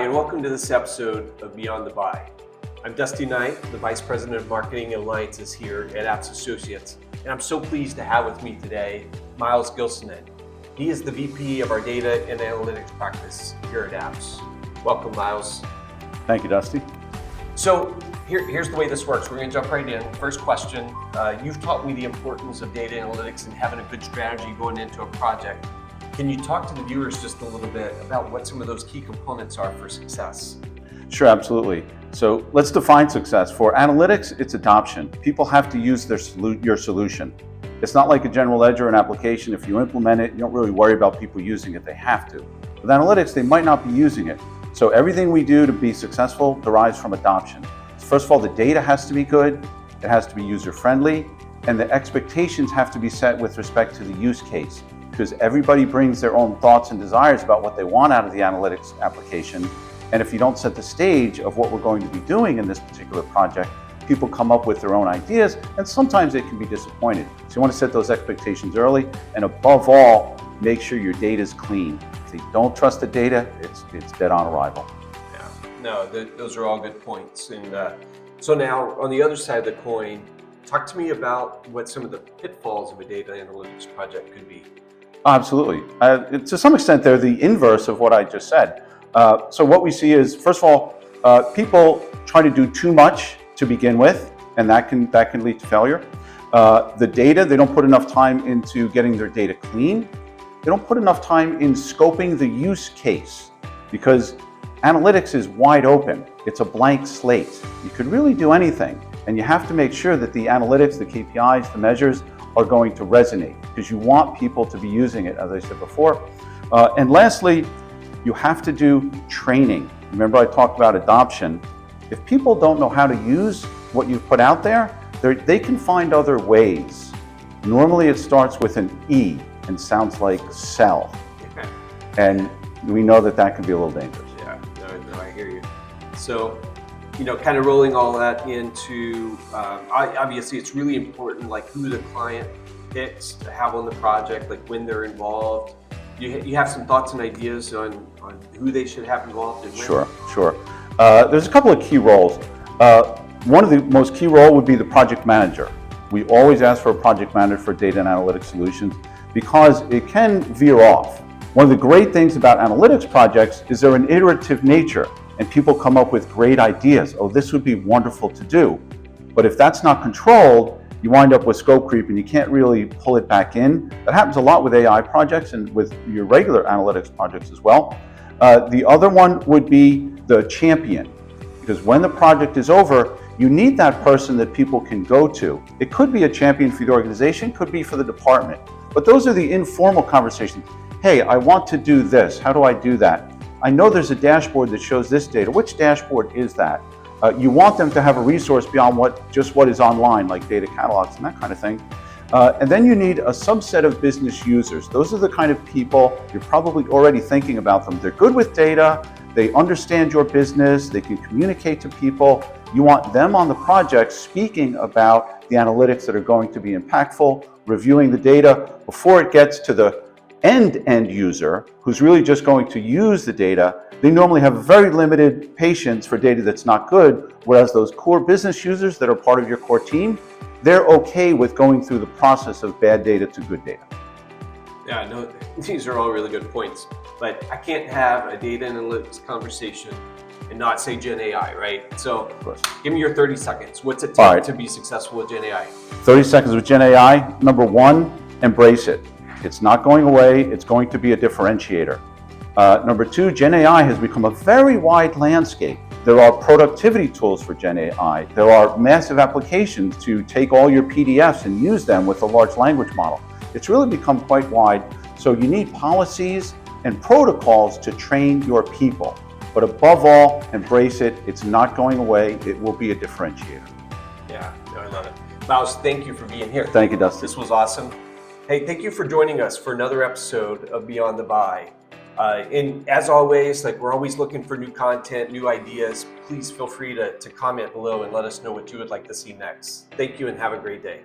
and welcome to this episode of Beyond the Buy. I'm Dusty Knight, the Vice President of Marketing and Alliances here at Apps Associates, and I'm so pleased to have with me today Myles Gilsenan. He is the VP of our Data and Analytics practice here at Apps. Welcome, Myles. Thank you, Dusty. So here's the way this works. We're going to jump right in. First question, you've taught me the importance of data analytics and having a good strategy going into a project. Can you talk to the viewers just a little bit about what some of those key components are for success? Sure, absolutely. So let's define success. For analytics, it's adoption. People have to use your solution. It's not like a general ledger or an application. If you implement it, you don't really worry about people using it. They have to. With analytics, they might not be using it. So everything we do to be successful derives from adoption. First of all, the data has to be good, it has to be user-friendly, and the expectations have to be set with respect to the use case, because everybody brings their own thoughts and desires about what they want out of the analytics application. And if you don't set the stage of what we're going to be doing in this particular project, people come up with their own ideas, and sometimes they can be disappointed. So you want to set those expectations early, and above all, make sure your data is clean. If you don't trust the data, it's dead on arrival. Yeah, no, those are all good points. And so now, on the other side of the coin, talk to me about what some of the pitfalls of a data analytics project could be. Absolutely. To some extent, they're the inverse of what I just said. So what we see is, first of all, people try to do too much to begin with, and that can lead to failure. The data, they don't put enough time into getting their data clean. They don't put enough time in scoping the use case, because analytics is wide open. It's a blank slate. You could really do anything, and you have to make sure that the analytics, the KPIs, the measures are going to resonate, because you want people to be using it, as I said before. And lastly, you have to do training. Remember, I talked about adoption. If people don't know how to use what you've put out there, they can find other ways. Normally it starts with an E and sounds like sell. Okay. And we know that can be a little dangerous. Yeah, no, I hear you. So, kind of rolling all that into, obviously it's really important, like who the client picks to have on the project, like when they're involved. You have some thoughts and ideas on who they should have involved and when? Sure. There's a couple of key roles. One of the most key role would be the project manager. We always ask for a project manager for data and analytics solutions because it can veer off. One of the great things about analytics projects is they're an iterative nature, and people come up with great ideas. Oh, this would be wonderful to do. But if that's not controlled, you wind up with scope creep and you can't really pull it back in. That happens a lot with AI projects and with your regular analytics projects as well. The other one would be the champion, because when the project is over, you need that person that people can go to. It could be a champion for the organization, could be for the department. But those are the informal conversations. Hey, I want to do this. How do I do that? I know there's a dashboard that shows this data. Which dashboard is that? You want them to have a resource beyond what is online, like data catalogs and that kind of thing. And then you need a subset of business users. Those are the kind of people, you're probably already thinking about them. They're good with data, they understand your business, they can communicate to people. You want them on the project speaking about the analytics that are going to be impactful, reviewing the data before it gets to the end user who's really just going to use the data. They normally have very limited patience for data that's not good, whereas those core business users that are part of your core team, they're okay with going through the process of bad data to good data. Yeah, no, these are all really good points, but I can't have a data analytics conversation and not say Gen AI, right? So give me your 30 seconds. What's it take to be successful with Gen AI? 30 seconds with Gen AI. Number one, embrace it. It's not going away. It's going to be a differentiator. Number two, Gen AI has become a very wide landscape. There are productivity tools for Gen AI. There are massive applications to take all your PDFs and use them with a large language model. It's really become quite wide. So you need policies and protocols to train your people. But above all, embrace it. It's not going away. It will be a differentiator. Yeah, no, I love it. Myles, thank you for being here. Thank you, Dustin. This was awesome. Hey, thank you for joining us for another episode of Beyond the Buy. And as always, we're always looking for new content, new ideas. Please feel free to comment below and let us know what you would like to see next. Thank you and have a great day.